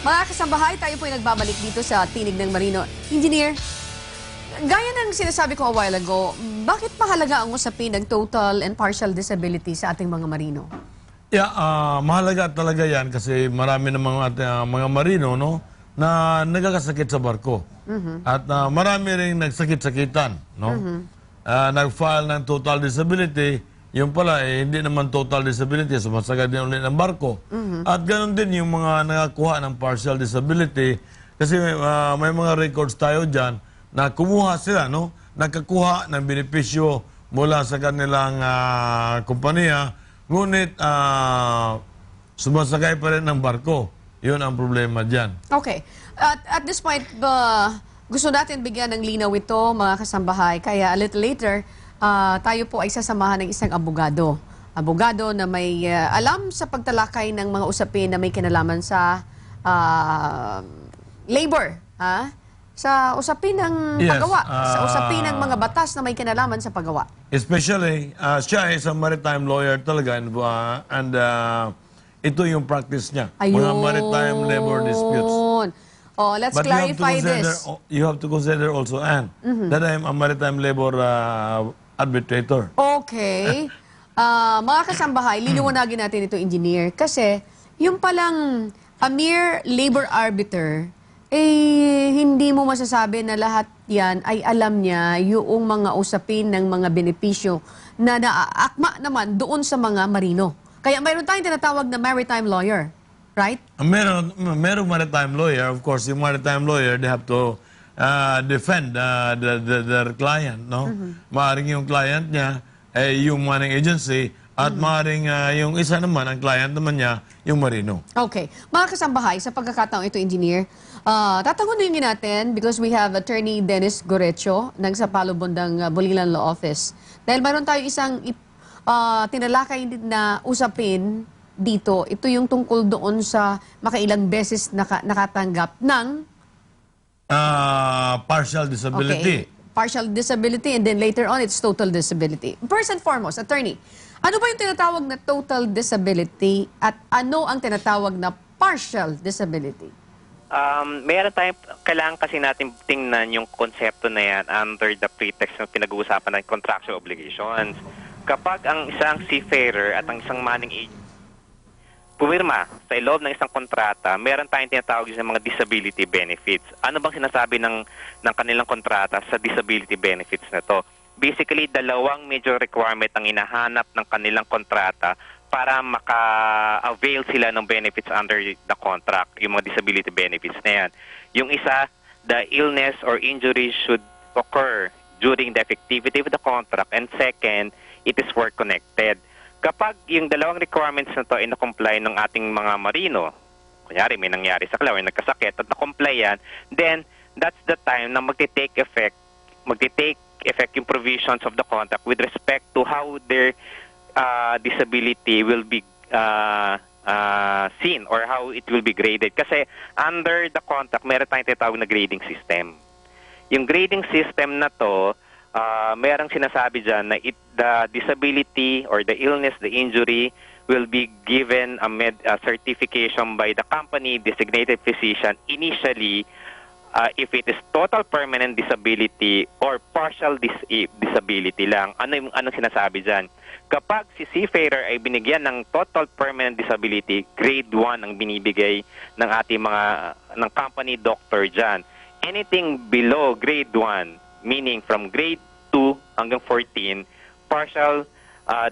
Mga kasambahay, tayo po ay nagbabalik dito sa Tinig ng Marino. Engineer, gaya ng sinasabi ko a while ago, bakit mahalaga ang usapin ng total and partial disability sa ating mga marino? Yeah, mahalaga talaga yan kasi marami ng mga marino no, na nagkakasakit sa barko. At marami rin nagsakit-sakitan. No? Nag-file ng total disability, yung pala hindi naman total disability, sumasagad din ulit ng barko. At ganoon din yung mga nakakuha ng partial disability kasi may mga records tayo dyan na kumuha sila, no? Nagkakuha ng benepisyo mula sa kanilang kumpanya, ngunit sumasakay pa rin ng barko. Yun ang problema dyan. Okay. At this point, gusto natin bigyan ng linaw ito, mga kasambahay. Kaya a little later, tayo po ay sasamahan ng isang abogado. Abogado na may alam sa pagtalakay ng mga usapin na may kinalaman sa labor. Sa usapin ng paggawa. Sa usapin ng mga batas na may kinalaman sa paggawa. Especially, siya is a maritime lawyer talaga and ito yung practice niya. Ayun. Mga maritime labor disputes. Oh, let's But clarify this. You have to consider also, Anne, that I'm a maritime labor arbitrator. Okay. Mga kasambahay, liliwanagin natin ito, engineer. Kasi yung palang a mere labor arbiter, hindi mo masasabi na lahat yan ay alam niya yung mga usapin ng mga benepisyo na naaakma naman doon sa mga marino. Kaya mayroon tayong tinatawag na maritime lawyer, right? Merong maritime lawyer. Of course, yung maritime lawyer, they have to defend their client, no? Maaring yung client niya ay yung maring agency at maaring yung isa naman, ang client naman niya, yung marino. Okay. Mga kasambahay, sa pagkakataong ito, engineer, tatanungin natin because we have Attorney Dennis Gorecho ng Sapalo Bundang Bulilan Law Office. Dahil mayroon tayo isang tinalakay na usapin dito. Ito yung tungkol doon sa makailang beses nakatanggap ng Partial disability. Okay. Partial disability and then later on it's total disability. First and foremost, attorney, ano ba yung tinatawag na total disability at ano ang tinatawag na partial disability? Mayroon tayong, kailangan kasi natin tingnan yung konsepto na yan under the pretext ng pinag-uusapan ng contractual obligations. Kapag ang isang seafarer at ang isang manning agent pumirma sa loob ng isang kontrata, meron tayong tinatawag sa mga disability benefits. Ano bang sinasabi ng kanilang kontrata sa disability benefits na to? Basically, dalawang major requirement ang hinahanap ng kanilang kontrata para maka-avail sila ng benefits under the contract, yung mga disability benefits na yan. Yung isa, the illness or injury should occur during the effectivity of the contract, and second, it is work-connected. Kapag yung dalawang requirements na to ay na-comply ng ating mga marino, kunyari may nangyari sa kalaw, nagkasakit at na-comply yan, then that's the time na magti-take effect yung provisions of the contract with respect to how their disability will be seen or how it will be graded. Kasi under the contract, meron tayong tinatawag na grading system. Yung grading system na to, merong sinasabi dyan na the disability or the illness, the injury will be given a certification by the company designated physician initially if it is total permanent disability or partial disability lang. Ano sinasabi dyan? Kapag si seafarer ay binigyan ng total permanent disability, grade 1 ang binibigay ng ating ng company doctor dyan. Anything below grade 1, meaning from grade 2 hanggang 14, partial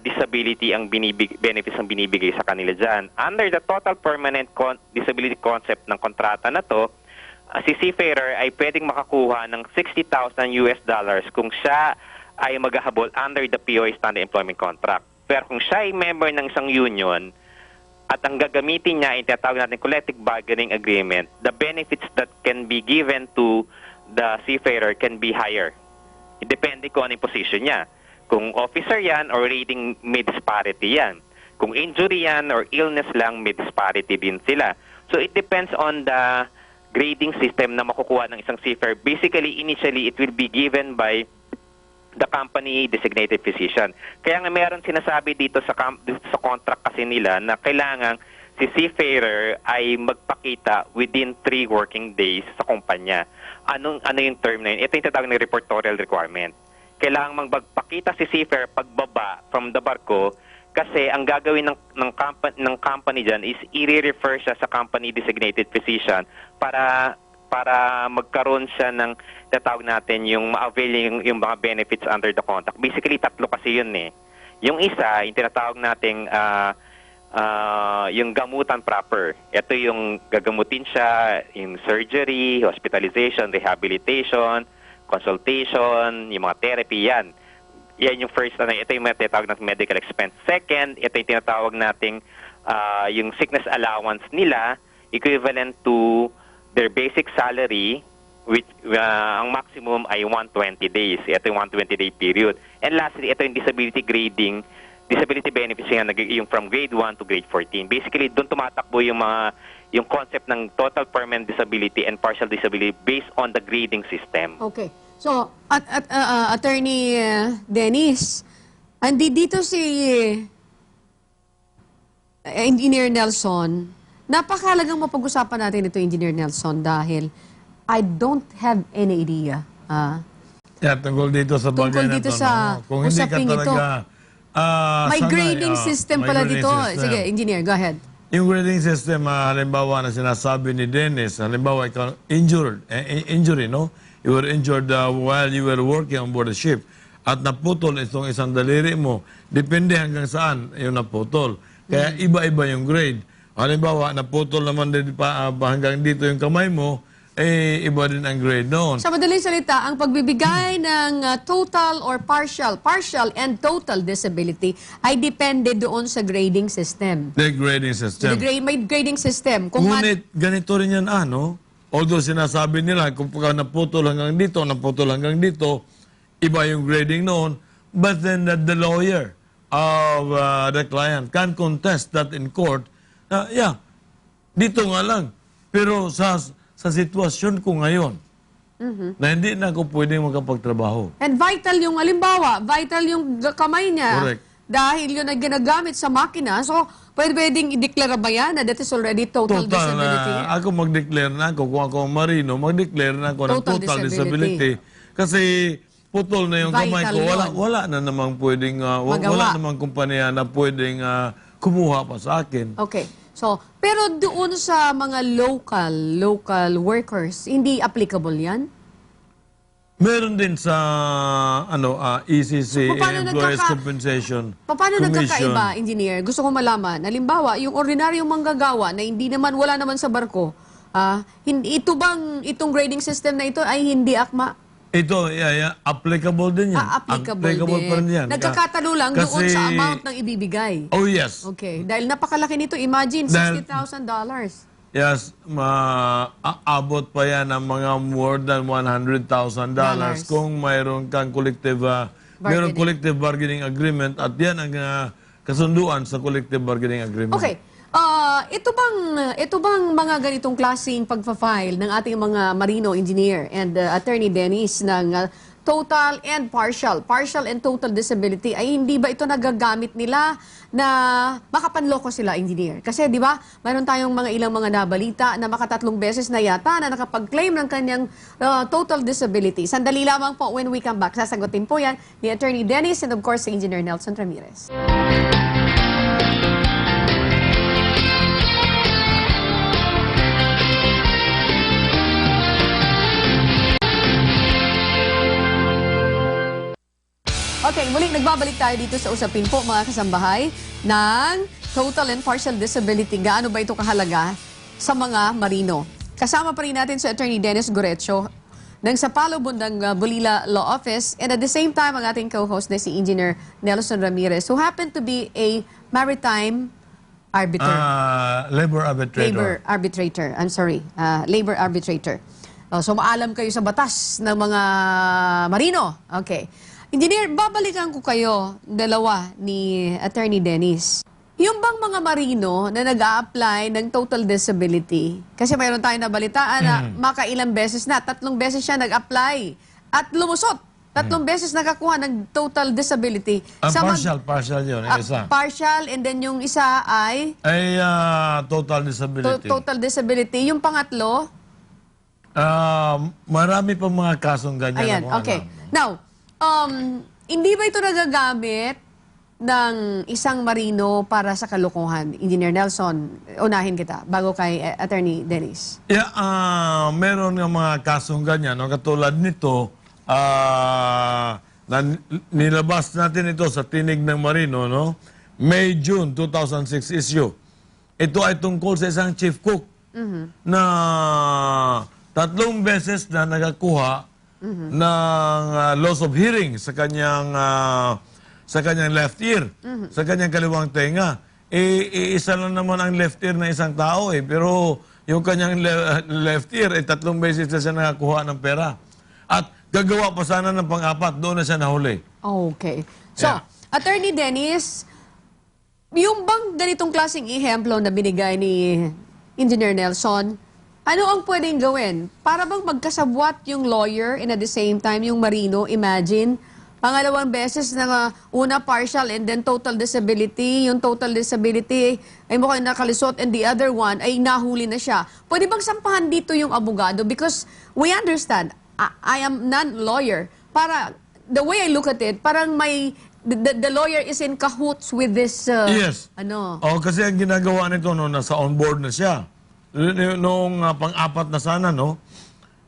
disability ang benefits ang binibigay sa kanila dyan. Under the total permanent disability concept ng kontrata na to, si seafarer ay pwedeng makakuha ng $60,000 kung siya ay maghahabol under the POA Standard Employment Contract. Pero kung siya ay member ng isang union at ang gagamitin niya ay tinatawag natin collective bargaining agreement, the benefits that can be given to the seafarer can be higher. Depende kung ano yung position niya. Kung officer yan or rating, may disparity yan. Kung injury yan or illness lang, may disparity din sila. So it depends on the grading system na makukuha ng isang seafarer. Basically, initially, it will be given by the company designated physician. Kaya nga meron sinasabi dito sa contract kasi nila na kailangan si seafarer ay magpakita within 3 working days sa kumpanya. Ano yung term na yun? Ito yung tatawag na reportorial requirement. Kailangan magpakita si seafarer pagbaba from the barko kasi ang gagawin ng company dyan is i-refer siya sa company designated physician para magkaroon siya ng tatawag natin yung ma-avail yung mga benefits under the contract. Basically, 3 kasi yun eh. Yung isa, yung tinatawag nating yung gamutan proper. Ito yung gagamutin siya, yung surgery, hospitalization, rehabilitation, consultation, yung mga therapy, yan. Yan yung first, ito yung tinatawag nating medical expense. Second, ito yung tinatawag nating yung sickness allowance nila, equivalent to their basic salary, which ang maximum ay 120 days. Ito yung 120-day period. And lastly, ito yung disability grading, disability benefits yung from grade 1 to grade 14. Basically, doon tumatakbo yung concept ng total permanent disability and partial disability based on the grading system. Okay. So, Attorney Dennis, dito si Engineer Nelson. Napakahalagang mapag-usapan natin ito, Engineer Nelson, dahil I don't have any idea. Tungkol dito sa bagay Tungkol na dito to, sa no? Kung hindi ka usaping ito. talaga, May sanay, grading system may pala grading dito. system. Sige, Engineer, go ahead. Yung grading system, halimbawa na sinasabi ni Dennis, halimbawa ikaw injury, no? You were injured while you were working on board the ship at naputol itong isang daliri mo. Depende hanggang saan yung naputol. Kaya iba-iba yung grade. Halimbawa, naputol naman din hanggang dito yung kamay mo, iba din ang grade noon. Sa madaling salita, ang pagbibigay ng total or partial and total disability ay depende doon sa grading system. The grading system. May grading system. Ngunit, ganito rin yan, although sinasabi nila, kung naputol hanggang dito, iba yung grading noon, but then the lawyer of the client can contest that in court, dito nga lang. Pero sa sitwasyon ko ngayon, na hindi na ako pwedeng makapagtrabaho. And vital yung, halimbawa, vital yung kamay niya. Correct. Dahil yun ay ginagamit sa makina. So, pwedeng i-declare ba yan na that is already total disability? Ako mag-declare na ako, kung ako ang marino, mag-declare na ako ng total disability. Kasi putol na yung kamay Vital ko. yun. Wala na namang pwedeng, wala namang kumpanya na pwedeng kumuha pa sa akin. Okay. So, pero doon sa mga local workers, hindi applicable yan? Meron din sa ECC, So, paano Employees Compensation Paano Commission. nagkakaiba, engineer? Gusto ko malaman. Halimbawa, yung ordinaryong manggagawa na wala naman sa barko, itong grading system na ito ay hindi akma? Ito, applicable din yan. Applicable din. pa rin yan. Nagkakatalo lang doon sa amount ng ibibigay. Oh, yes. Okay. Dahil napakalaki nito. Imagine, $60,000. Yes, aabot pa yan ng mga more than $100,000 kung mayroon kang collective bargaining agreement at yan ang kasunduan sa collective bargaining agreement. Okay. Ito bang mga ganitong klaseng pagpa-file ng ating mga marino engineer and Attorney Dennis ng total and partial and total disability, ay hindi ba ito nagagamit nila na makapanloko sila, engineer? Kasi di ba, mayroon tayong ilang mga nabalita na makatatlong beses na yata na nakapag-claim ng kanyang total disability. Sandali lamang po, when we come back, sasagutin po yan ni Attorney Dennis and of course si Engineer Nelson Ramirez. Okay, muling nagbabalik tayo dito sa usapin po mga kasambahay ng total and partial disability. Gaano ba ito kahalaga sa mga marino? Kasama pa rin natin si Attorney Dennis Gorecho ng Sapalo Bundang Bulila Law Office and at the same time ang ating co-host na si Engineer Nelson Ramirez who happened to be a maritime arbiter. Labor arbitrator. Labor arbitrator. So maalam kayo sa batas ng mga marino. Okay. Engineer, babalikan ko kayo, dalawa, ni Attorney Dennis. Yung bang mga marino na nag-a-apply ng total disability, kasi mayroon tayong nabalitaan na makailang beses na, 3 beses siya nag-apply at lumusot tatlong beses nakakuha ng total disability. Partial yun, isa. Partial, and then yung isa ay Ay, total disability. total disability. Yung pangatlo, Marami pang mga kasong ganyan. ayan, na okay. alam. Now, hindi ba ito nagagamit ng isang marino para sa kalokohan? Engineer Nelson, unahin kita bago kay Attorney Dennis. Yeah, meron nga mga kasong ganyan. No? Katulad nito, nilabas natin ito sa tinig ng marino, no? May-June 2006 issue. Ito ay tungkol sa isang chief cook na 3 beses na nagakuha ng loss of hearing sa kanyang left ear, sa kanyang kaliwang tenga. Isa lang naman ang left ear ng isang tao pero yung kanyang left ear 3 beses na siya nakakuha ng pera. At gagawa pa sana ng pang-4, doon na siya nahuli. Okay. So, Yeah. Attorney Dennis, yung bang ganitong klaseng ehemplo na binigay ni Engineer Nelson, ano ang pwedeng gawin? Para bang magkasabwat yung lawyer and at the same time yung marino? Imagine, pangalawang beses na una partial and then total disability. Yung total disability ay mukhang nakalisot and the other one ay nahuli na siya. Pwede bang sampahan dito yung abogado? Because we understand, I am non-lawyer. Para, the way I look at it, parang may, the lawyer is in cahoots with this, Yes. Kasi ang ginagawa nito, no, nasa on-board na siya. Noong pang-4 na sana, no,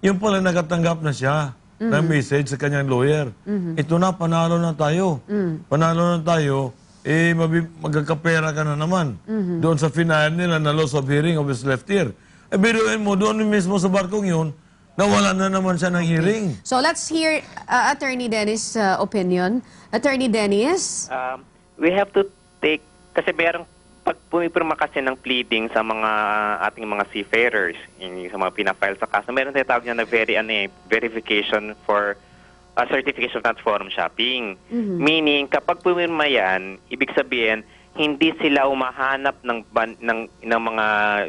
yung pala nakatanggap na siya ng message sa kanyang lawyer. Ito na, panalo na tayo. Panalo na tayo, magkakapera ka na naman. Doon sa final nila na loss of hearing of his left ear. Biruin mo, doon mismo sa barkong yun, nawala na naman siya ng hearing. So let's hear Attorney Dennis' opinion. Attorney Dennis? We have to take, kasi merong pag pumipirma kasi ng pleading sa mga ating mga seafarers, sa mga pinafile sa kaso, meron tayo tawag niya na verification for certification of non-forum shopping. Meaning, kapag pumirma yan, ibig sabihin, hindi sila umahanap ng mga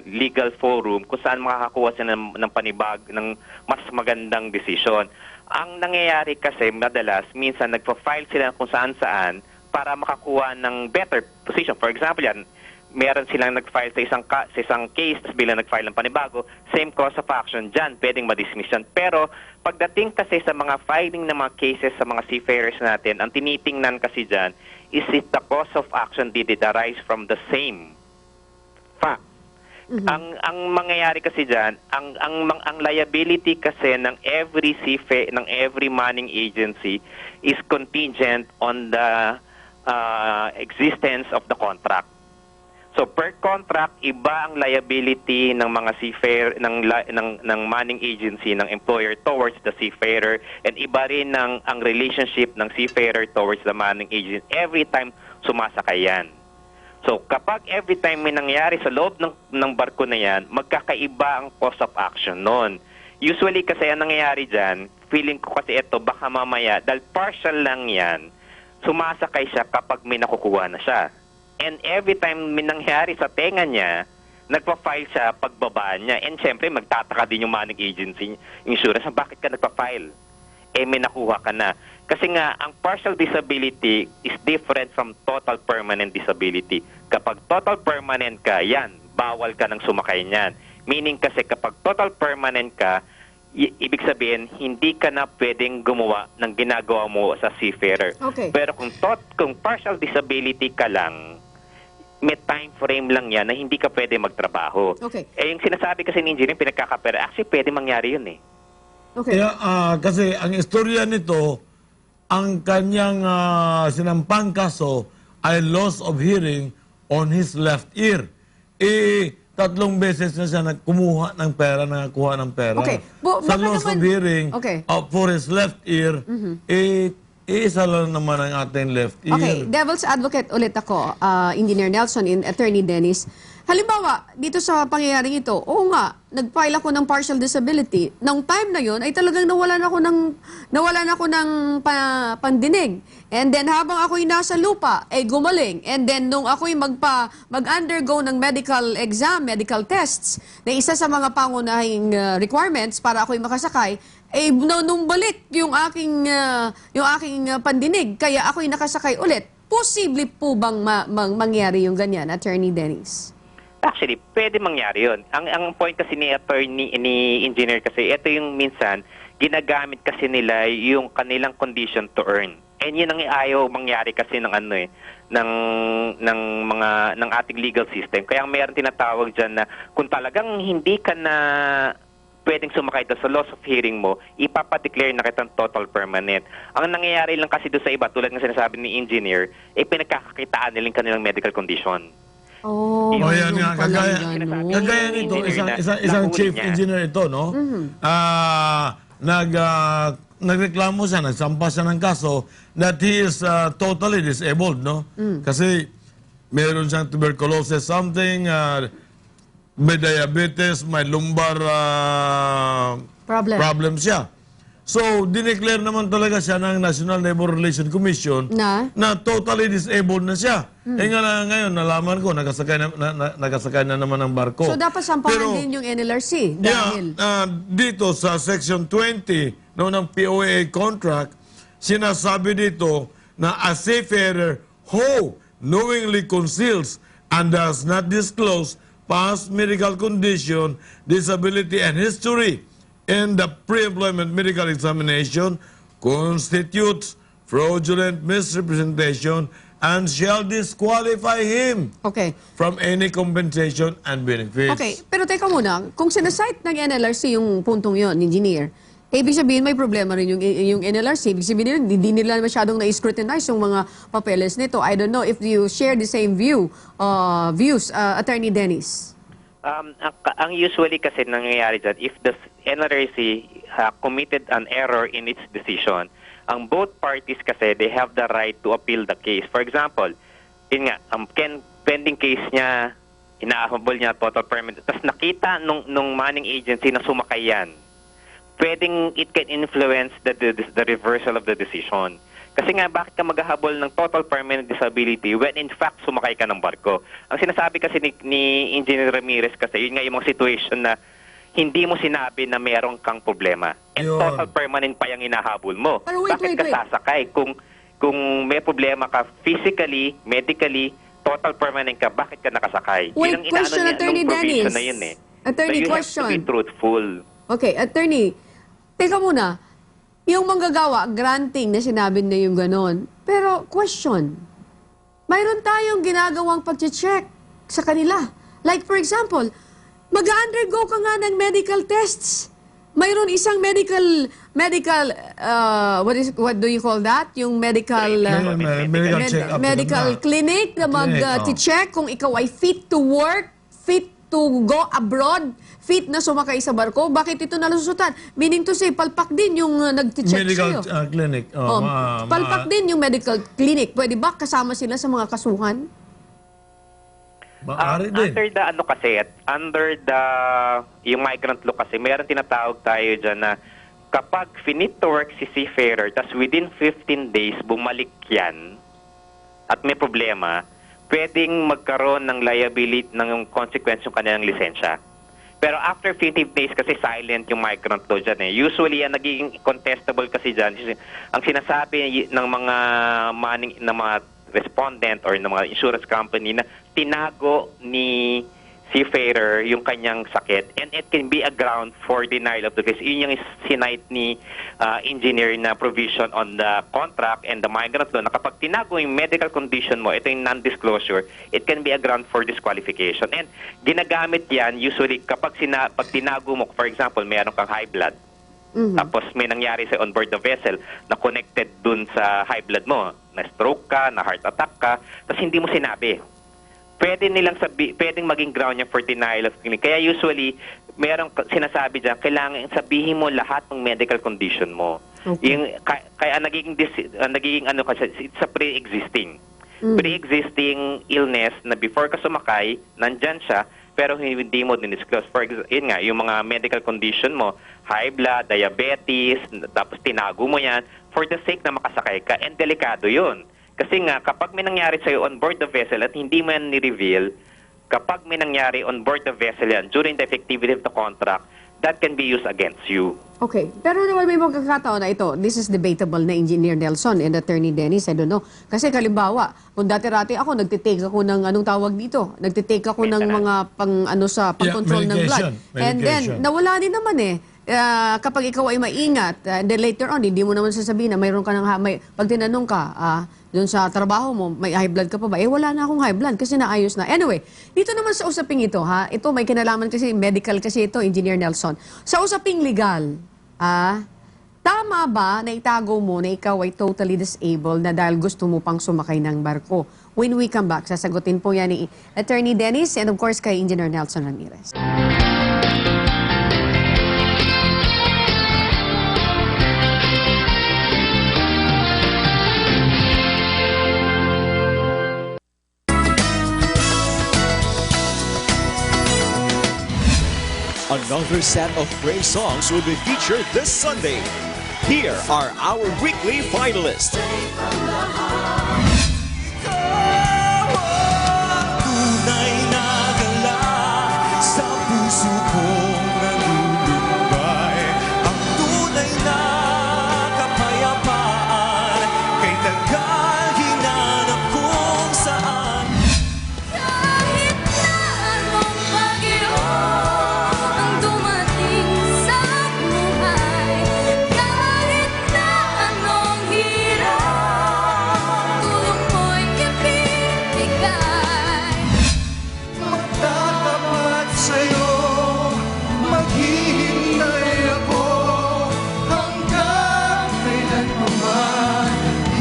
legal forum kung saan makakakuha sila ng panibag, ng mas magandang desisyon. Ang nangyayari kasi, madalas, minsan nagpa-file sila kung saan-saan para makakuha ng better position. For example, yan, meron silang nag-file sa isang case, tapos bilang nag-file ng panibago, same cause of action dyan, pwedeng ma-dismiss yan. Pero, pagdating kasi sa mga filing ng mga cases sa mga seafarers natin, ang tinitingnan kasi dyan, is it the cause of action, did it arise from the same fact? Ang mangyayari kasi dyan, ang liability kasi ng every manning agency is contingent on the existence of the contract. So per contract, iba ang liability ng mga ng manning agency ng employer towards the seafarer, and iba rin ang relationship ng seafarer towards the manning agency every time sumasakay yan. So kapag every time may nangyari sa loob ng barko na yan, magkakaiba ang cause of action noon. Usually kasi ang nangyayari dyan, feeling ko kasi ito baka mamaya, dahil partial lang yan, sumasakay siya kapag may nakukuha na siya. And every time may nangyari sa tenga niya, nagpa-file siya pagbaba niya. And syempre, magtataka din yung manning agency insurance, bakit ka nagpa-file? May nakuha ka na. Kasi nga, ang partial disability is different from total permanent disability. Kapag total permanent ka, yan, bawal ka ng sumakay niyan. Meaning kasi kapag total permanent ka, ibig sabihin, hindi ka na pwedeng gumawa ng ginagawa mo sa seafarer. Okay. Pero kung partial disability ka lang, may time frame lang yan na hindi ka pwede magtrabaho. Okay. Yung sinasabi kasi ni engineer, pinagkakapera, actually pwede mangyari yun eh. Okay. Kasi ang istorya nito, ang kanyang sinampang kaso ay loss of hearing on his left ear. 3 beses na siya kumuha ng pera, nakakuha ng pera. Okay. Sa Baka loss naman- of hearing Okay. for his left ear, isa lang naman ang ating left ear. Okay, devil's advocate ulit ako, Engineer Nelson and Attorney Dennis. Halimbawa, dito sa pangyayaring ito, oo nga, nag-file ako ng partial disability. Nung time na yon ay talagang nawalan ako ng pandinig. And then habang ako'y nasa lupa, ay gumaling. And then nung ako'y mag-undergo ng medical exam, medical tests, na isa sa mga pangunahing requirements para ako'y makasakay, eh nung balik yung aking pandinig, kaya ako'y nakasakay ulit. Posible po bang mangyari yung ganyan, Attorney Dennis? Actually, pwede mangyari yun. Ang point kasi ni engineer kasi, ito yung minsan, ginagamit kasi nila yung kanilang condition to earn. And yun ang ayaw mangyari kasi ng ng ating legal system. Kaya mayroon tinatawag dyan na kung talagang hindi ka na pwedeng sumakay doon sa loss of hearing mo, ipapadeclare na kitang total permanent. Ang nangyayari lang kasi doon sa iba, tulad ng sinasabi ni engineer, pinagkakakitaan nila yung kanilang medical condition. Oh, yan nga, kagaya nito, isang chief engineer ito, no? Nagreklamo siya, nagsampa siya ng kaso that he is totally disabled, no? Kasi meron siyang tuberculosis something, may diabetes, may lumbar problem siya. So, dineclare naman talaga siya ng National Labor Relations Commission na totally disabled na siya. Eh nga ngayon, nalaman ko, nakasakay na naman ng barko. So, dapat sampahan din yung NLRC dahil... Dito sa Section 20 ng POA contract, sinasabi dito na a seafarer who knowingly conceals and does not disclose past medical condition, disability, and history in the pre-employment medical examination constitutes fraudulent misrepresentation and shall disqualify him from any compensation and benefits. Okay, pero teka muna, kung sinasite ng NLRC yung puntong yon, engineer, ibig sabihin may problema rin yung NLRC. Ibig sabihin hindi nila masyadong na-scrutinize yung mga papeles nito. I don't know if you share the same views, Attorney Dennis. Ang usually kasi nangyayari dyan, if the NLRC committed an error in its decision, ang both parties kasi, they have the right to appeal the case. For example, yun nga, pending case niya, inaahabol niya total permanent, tapos nakita nung manning agency na sumakay yan, pwedeng it can influence the reversal of the decision. Kasi nga, bakit ka maghahabol ng total permanent disability when in fact sumakay ka ng barko? Ang sinasabi kasi ni Engineer Ramirez kasi, yun nga yung mga situation na hindi mo sinabi na meron kang problema. And total permanent pa yung hinahabol mo. Pero wait. Sasakay? Kung may problema ka physically, medically, total permanent ka, bakit ka nakasakay? Wait, question, Attorney Dennis. Na yun, eh. Attorney, so question. You have to be truthful. Okay, Attorney, teka muna. Yung manggagawa, granting na sinabi na yung ganon. Pero, question, mayroon tayong ginagawang pag-check sa kanila. Like, for example, mag-undergo ka nga ng medical tests. Mayroon isang medical what do you call that? Yung medical clinic na mag-check kung ikaw ay fit to work, fit to go abroad, fit na sumakay sa barko. Bakit ito nalusutan? Meaning to say, palpak din yung nag-check medical sa'yo. Clinic. Palpak din yung medical clinic. Pwede ba kasama sila sa mga kasuhan? Under the yung migrant law kasi, mayroon tinatawag tayo dyan na kapag finit to work si seafarer, tas within 15 days, bumalik yan, at may problema, pwedeng magkaroon ng liability, ng consequence yung kanilang lisensya. Pero after 15 days kasi silent yung migrant law dyan eh. Usually, ang nagiging contestable kasi dyan, ang sinasabi ng mga respondent or ng mga insurance company na tinago ni seafarer yung kanyang sakit, and it can be a ground for denial of the case. Yun yung sinite ni engineer na provision on the contract and the migrant law na kapag tinago yung medical condition mo, ito yung non-disclosure, it can be a ground for disqualification. And ginagamit yan usually kapag pag tinago mo, for example, mayroon kang high blood, tapos may nangyari sa onboard the vessel na connected dun sa high blood mo, na stroke ka, na heart attack ka, tapos hindi mo sinabi. Pwedeng maging ground niya for denial of clinic. Kaya usually, merong sinasabi dyan, kailangan sabihin mo lahat ng medical condition mo. Okay. Kaya nagiging ano kasi, it's a pre-existing. pre-existing illness na before ka sumakay, nandyan siya, pero hindi mo dinisclose. For example, yun nga, yung mga medical condition mo, high blood, diabetes, tapos tinago mo yan for the sake na makasakay ka, and delikado yun. Kasi nga, kapag may nangyari sa'yo on board the vessel at hindi mo yan ni-reveal, kapag may nangyari on board the vessel yan during the effectivity of the contract, that can be used against you. Okay. Pero naman may magkakataon na ito. This is debatable na Engineer Nelson and Attorney Dennis. I don't know. Kasi kalimbawa, kung dati-rati ako, nagtitake ako ng anong tawag dito? Nagtitake ako ng mga pang-control ng blood. medication. And then, nawala din naman eh. Kapag ikaw ay maingat, then later on, hindi mo naman sasabihin na mayroon ka ng, pag tinanong ka, doon sa trabaho mo, may high blood ka pa ba? Eh, wala na akong high blood kasi naayos na. Anyway, dito naman sa usaping ito, ito may kinalaman kasi, medical kasi ito, Engineer Nelson. Sa usaping legal, tama ba na itago mo na ikaw ay totally disabled na dahil gusto mo pang sumakay ng barko? When we come back, sasagutin po yan ni Attorney Dennis and of course kay Engineer Nelson Ramirez. Another set of praise songs will be featured this Sunday. Here are our weekly finalists. Tunay na galak sa puso kong nalulubay. Ang tunay na kapayapaan kay tagal hinanap kung saan. Kahit na anong bagyo ang dumating sa buhay, kahit na anong hirap, tulong mo'y ibibigay. Magtatapat sa'yo, maghihintay ako hanggang kailanman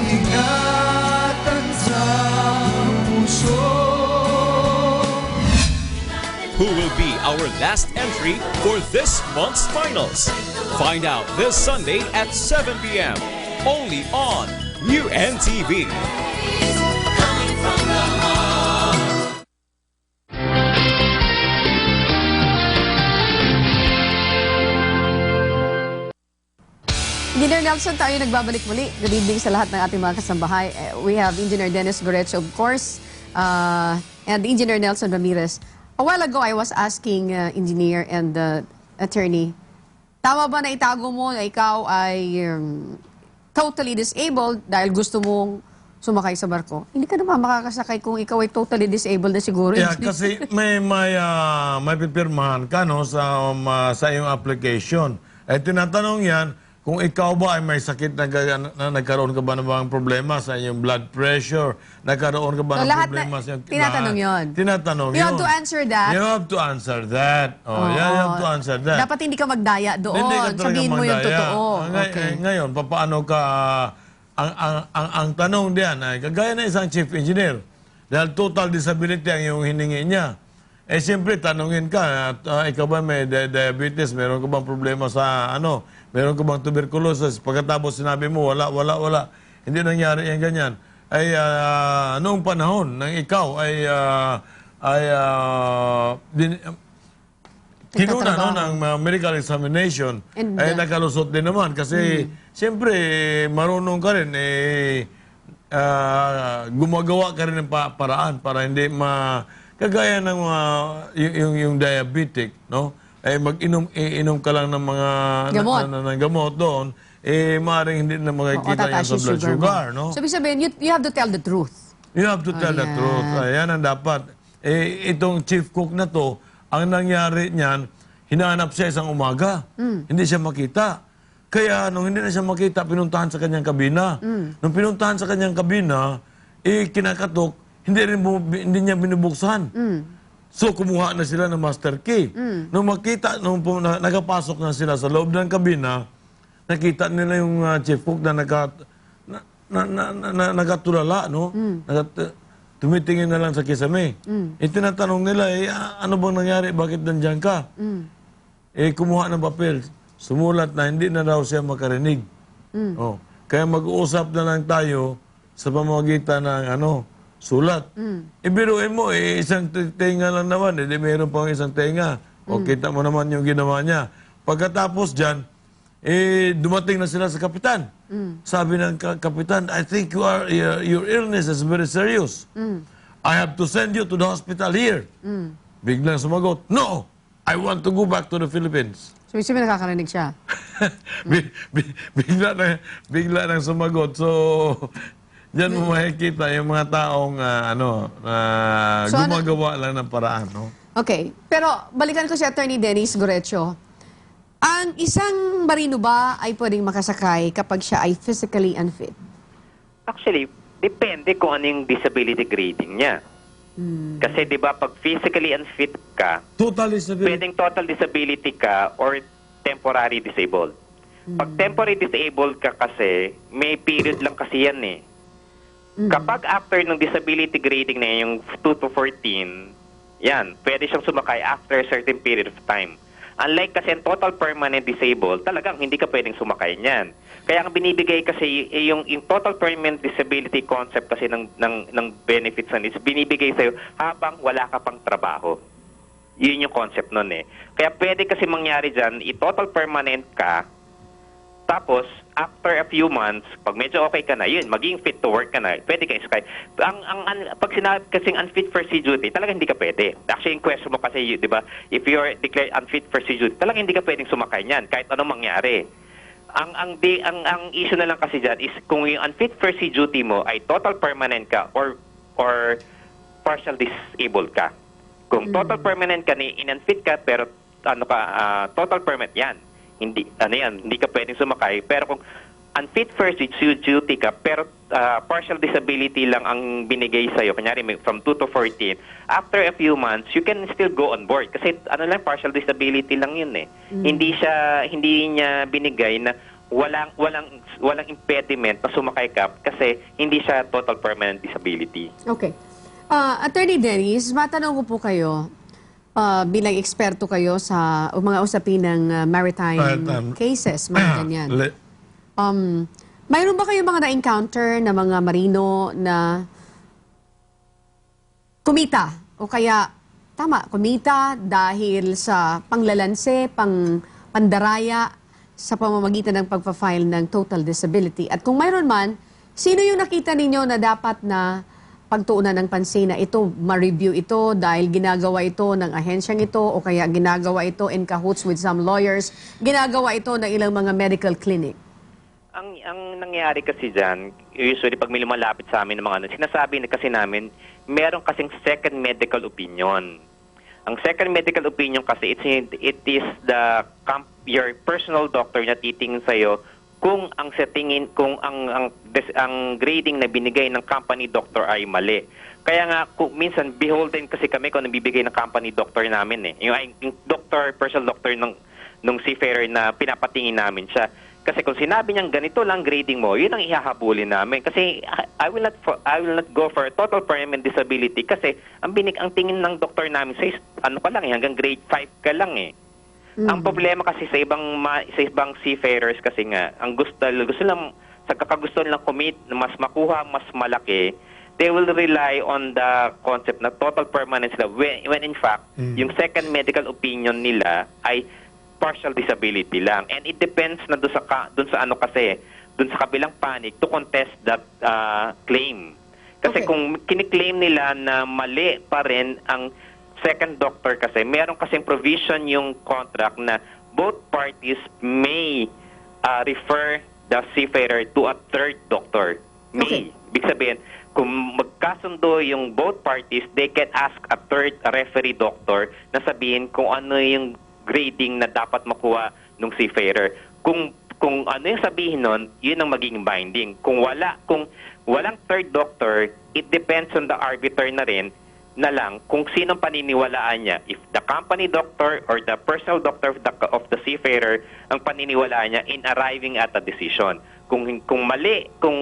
ingatan sa puso. Who will be our last entry for this month's finals? Find out this Sunday at 7 p.m. only on UNTV. Coming from the heart. Engineer Nelson, tayo nagbabalik muli. Good evening sa lahat ng ating mga kasambahay. We have Engineer Dennis Goretz, of course, and Engineer Nelson Ramirez. A while ago, I was asking Engineer and Attorney, tama ba na itago mo na ikaw ay totally disabled dahil gusto mong sumakay sa barko? Hindi ka naman makakasakay kung ikaw ay totally disabled na siguro. Yeah, kasi may pipirmahan ka no sa iyong application. Tinatanong yan kung ikaw ba ay may sakit na nagkaroon ka ba ng mga problema sa iyong blood pressure, nagkaroon ka ba So, ng lahat problema na- sa iyong tinatanong yun. Tinatanong You yun. have to answer that. You have to answer that. Oh, yeah, you have to answer that. Dapat hindi ka magdaya doon. Hindi ka talaga Sabihin mo yung magdaya. totoo. Okay. Ngayon, paano ka, ang tanong diyan ay, kagaya na isang chief engineer, dahil total disability ang yung hiningi niya. Siyempre, tanungin ka, ikaw ba may diabetes, meron ka bang problema sa meron ka bang tuberculosis? Pagkatapos sinabi mo, wala. Hindi nangyari yan ganyan. Noong panahon nang ikaw kinuna ng medical examination, And, ay nakalusot din naman kasi siyempre marunong ka rin gumagawa ka rin ng paraan para hindi kagaya ng yung diabetic, no? Inom ka lang ng mga Gamot. ng gamot doon, maaaring hindi na makikita yan tataas sa yung blood sugar mo. sugar, no? So, ibig sabihin, you have to tell the truth. You have to tell the Ayan. truth. Ayan ang dapat. Itong chief cook na to, ang nangyari niyan, hinahanap siya isang umaga. Hindi siya makita. Kaya nung hindi na siya makita, pinuntahan sa kanyang kabina. Nung pinuntahan sa kanyang kabina, kinakatok, hindi niya binubuksan. So kumuha na sila ng master key. Nung nakapasok na sila sa loob ng kabina, nakita nila yung chief cook na nagatulala, no? Tumitingin na lang sa kisame. Tinatanong nila, ano bang nangyari? Bakit nandiyan ka? Kumuha ng papel. Sumulat na hindi na daw siya makarinig. Kaya mag-uusap na lang tayo sa pamamagitan ng sulat. Ibiruin mo, isang tenga lang naman, hindi meron pang isang tenga. O kita mo naman yung ginawa niya. Pagkatapos dyan, dumating na sila sa kapitan. Sabi ng kapitan, I think your illness is very serious. I have to send you to the hospital here. Biglang sumagot, no, I want to go back to the Philippines. So, isip nakakarinig siya. bigla nang sumagot. So, diyan mo makikita yung mga taong So, ano- gumagawa lang ng paraan, no? Okay. Pero, balikan ko si Attorney Dennis Gorecho. Ang isang marino ba ay pwedeng makasakay kapag siya ay physically unfit? Actually, depende kung ano yung disability grading niya. Kasi 'di ba pag physically unfit ka, Totally sabi. pwedeng total disability ka or temporary disabled. Pag temporary disabled ka kasi, may period lang kasi yan eh. Kapag after ng disability grading na yan, yung 2 to 14, yan, pwede siyang sumakay after a certain period of time. Unlike kasi yung total permanent disabled, talagang hindi ka pwedeng sumakay niyan. Kaya ang binibigay kasi yung total permanent disability concept kasi ng benefits na is binibigay sa'yo habang wala ka pang trabaho. Yun yung concept nun eh. Kaya pwede kasi mangyari dyan, i-total permanent ka, tapos after a few months, pag medyo okay ka na, yun, maging fit to work ka na, pwede ka isakay. Pag sinabi kasing unfit for sea duty, talaga hindi ka pwede. Actually, yung question mo kasi, di ba, if you're declared unfit for sea duty, talaga hindi ka pwedeng sumakay niyan, kahit anong mangyari. Ang issue na lang kasi dyan is kung yung unfit for sea duty mo ay total permanent ka or partial disabled ka. Kung total permanent ka, in-unfit ka, pero total permanent yan. Hindi ka pwedeng sumakay. Pero kung unfit for sea duty ka, pero partial disability lang ang binigay sa'yo, kunyari from 2 to 14, after a few months, you can still go on board. Kasi partial disability lang yun eh. Hindi niya binigay na walang impediment na sumakay ka kasi hindi siya total permanent disability. Okay. Attorney Dennis, matanong ko po kayo, bilang eksperto kayo sa mga usapin ng maritime cases, mga ganyan. Mayroon ba kayo mga na-encounter na mga marino na kumita o kaya, kumita dahil sa panglalanse, pandaraya sa pamamagitan ng pagpa-file ng total disability? At kung mayroon man, sino yung nakita ninyo na dapat na pagtuunan ng pansin na ito, ma-review ito dahil ginagawa ito ng ahensyang ito o kaya ginagawa ito in cahoots with some lawyers, ginagawa ito ng ilang mga medical clinic? Ang nangyayari kasi dyan, usually pag may lumalapit sa amin ng mga sinasabi na kasi namin, meron kasing second medical opinion. Ang second medical opinion kasi, it is your personal doctor na titingin sa'yo kung ang settingin, kung ang grading na binigay ng company doctor ay mali. Kaya nga, minsan, beholden kasi kami kung nabibigay ng company doctor namin eh. Yung doctor, personal doctor nung seafarer na pinapatingin namin siya. Kasi kung sinabi niyang ganito lang grading mo, yun ang ihahabulin namin. Kasi I will not go for a total permanent disability kasi ang tingin ng doktor namin says, hanggang grade 5 ka lang eh. Ang problema kasi sa ibang seafarers kasi nga, ang gusto lang, sa kakagusto nilang commit na mas makuha, mas malaki, they will rely on the concept na total permanence sila when in fact, yung second medical opinion nila ay partial disability lang. And it depends na doon sa kabilang panig to contest that claim. Kasi kung kiniklaim nila na mali pa rin ang second doctor kasi, meron kasing provision yung contract na both parties may refer the seafarer to a third doctor. May. Ibig sabihin, kung magkasundo yung both parties, they can ask a third referee doctor na sabihin kung ano yung grading na dapat makuha ng seafarer. Kung ano yung sabihin nun, yun ang magiging binding. Kung walang third doctor, it depends on the arbiter na rin na lang kung sinong paniniwalaan niya. If the company doctor or the personal doctor of the seafarer ang paniniwalaan niya in arriving at a decision. Kung mali, kung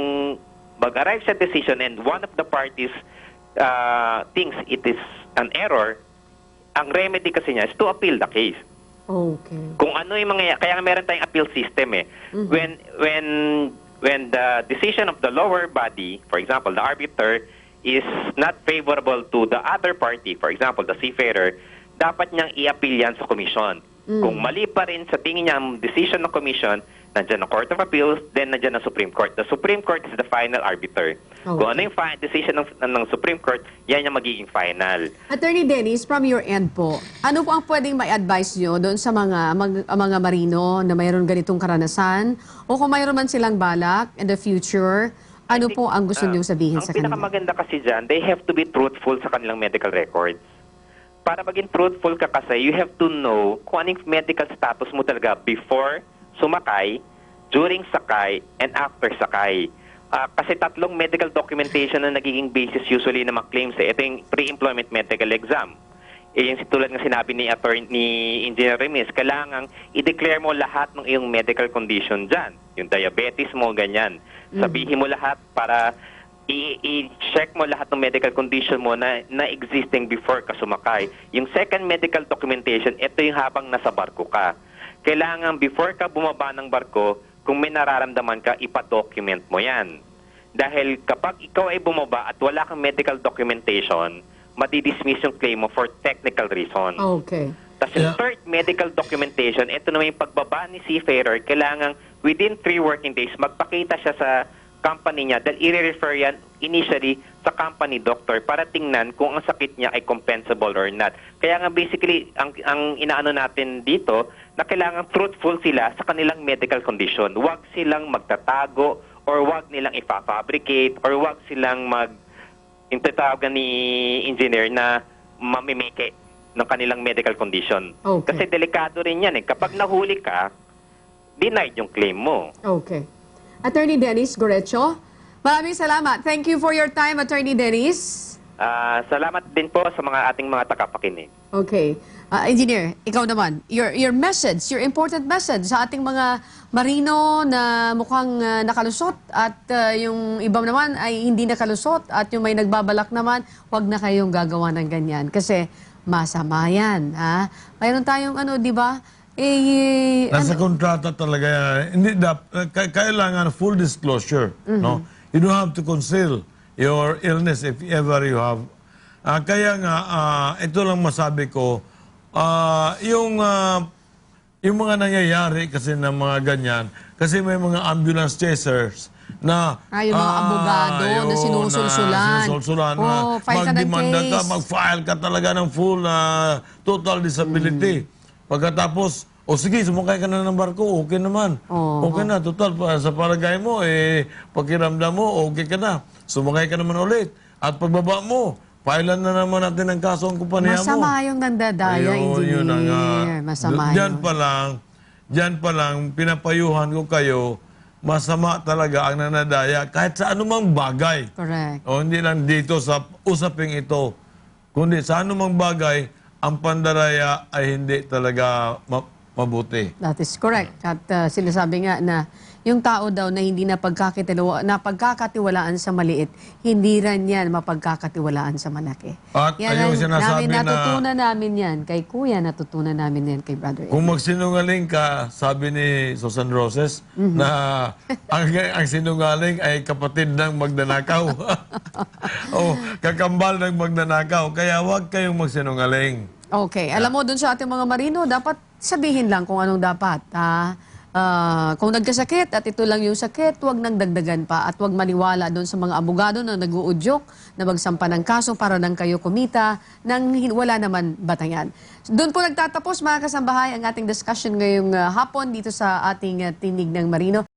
mag-arrive sa decision and one of the parties thinks it is an error, ang remedy kasi niya is to appeal the case. Okay. Kung ano yung kaya meron tayong appeal system eh. When the decision of the lower body, for example, the arbiter, is not favorable to the other party, for example, the seafarer, dapat niyang i-appeal yan sa commission. Kung mali pa rin sa tingin niya ang decision ng commission, nandiyan ang Court of Appeals, then nandiyan ang Supreme Court. The Supreme Court is the final arbiter. Kung ano yung decision ng Supreme Court, yan yung magiging final. Attorney Dennis, from your end po, ano po ang pwedeng may advice nyo doon sa mga marino na mayroon ganitong karanasan? O kung mayroon man silang balak in the future, ano po ang gusto nyo sabihin sa Ang kanila? pinakamaganda kasi dyan, they have to be truthful sa kanilang medical records. Para maging truthful ka kasi, you have to know kung anong medical status mo talaga before sumakay, during sakay, and after sakay. Kasi tatlong medical documentation na nagiging basis usually ng mga claims. Ito yung pre-employment medical exam. Yung tulad ng sinabi ni Engineer Remis, kailangan i-declare mo lahat ng iyong medical condition dyan. Yung diabetes mo, ganyan. Sabihin mo lahat para i-check mo lahat ng medical condition mo na existing before ka sumakay. Yung second medical documentation, ito yung habang nasa barko ka. Kailangan before ka bumaba ng barko, kung may nararamdaman ka, ipa-document mo yan. Dahil kapag ikaw ay bumaba at wala kang medical documentation, madidismiss yung claim mo for technical reason. Okay. Tapos yung third medical documentation, ito naman yung pagbaba ni seafarer, kailangan within 3 working days, magpakita siya sa company niya dahil i-refer yan initially sa company doctor para tingnan kung ang sakit niya ay compensable or not. Kaya nga basically, ang inaano natin dito, na kailangan truthful sila sa kanilang medical condition. Huwag silang magtatago or huwag nilang ipa-fabricate or huwag silang yung tatawagan ni engineer na mamimike ng kanilang medical condition. Okay. Kasi delikado rin yan eh. Kapag nahuli ka, denied yung claim mo. Okay. Attorney Dennis Gorecho, maraming salamat. Thank you for your time, Attorney Dennis. Salamat din po sa mga ating mga tagapakinig. Okay. Engineer, ikaw naman, your message, your important message sa ating mga marino na mukhang nakalusot at yung iba naman ay hindi nakalusot at yung may nagbabalak naman, wag na kayong gagawa ng ganyan kasi masama yan. Ha? Mayroon tayong di ba? Nasa kontrata talaga yan. Hindi kailangan full disclosure, no? You don't have to conceal your illness if ever you have. Kaya nga ito lang masabi ko, yung mga nangyayari kasi ng mga ganyan, kasi may mga ambulance chasers na yung mga abogado na sinusulsulan. File ka ng magdemanda ka, case. mag-file ka talaga ng full total disability. Pagkatapos, sige, sumakay ka na ng barko, okay naman. Okay na, total, sa palagay mo, pakiramdam mo, okay ka na. Sumakay ka naman ulit. At pagbaba mo, filean na naman natin ang kaso ang kumpanya mo. Masama yung nandadaya, Yun na nga. engineer. Masama Diyan pa lang, pinapayuhan ko kayo, masama talaga ang nanadaya kahit sa anumang bagay. Correct. O hindi lang dito sa usaping ito, kundi sa anumang bagay, ang pandaraya ay hindi talaga mabuti. That is correct. At sinasabi nga na yung tao daw na hindi napagkakatiwalaan sa maliit, hindi rin yan mapagkakatiwalaan sa malaki. At ayun sinasabi natutunan namin yan. Kay Kuya, natutunan namin yan kay Brother Ed. Kung magsinungaling ka, sabi ni Susan Roses, na ang sinungaling ay kapatid ng magnanakaw. O kakambal ng magnanakaw. Kaya huwag kayong magsinungaling. Okay. Alam mo, dun sa ating mga marino, dapat sabihin lang kung anong dapat. Kung nagkasakit at ito lang yung sakit, huwag nang dagdagan pa at huwag maniwala doon sa mga abogado na nag-uudyok na magsampa ng kaso para nang kayo kumita nang wala naman batayan. Doon po nagtatapos mga kasambahay ang ating discussion ngayong hapon dito sa ating Tinig ng Marino.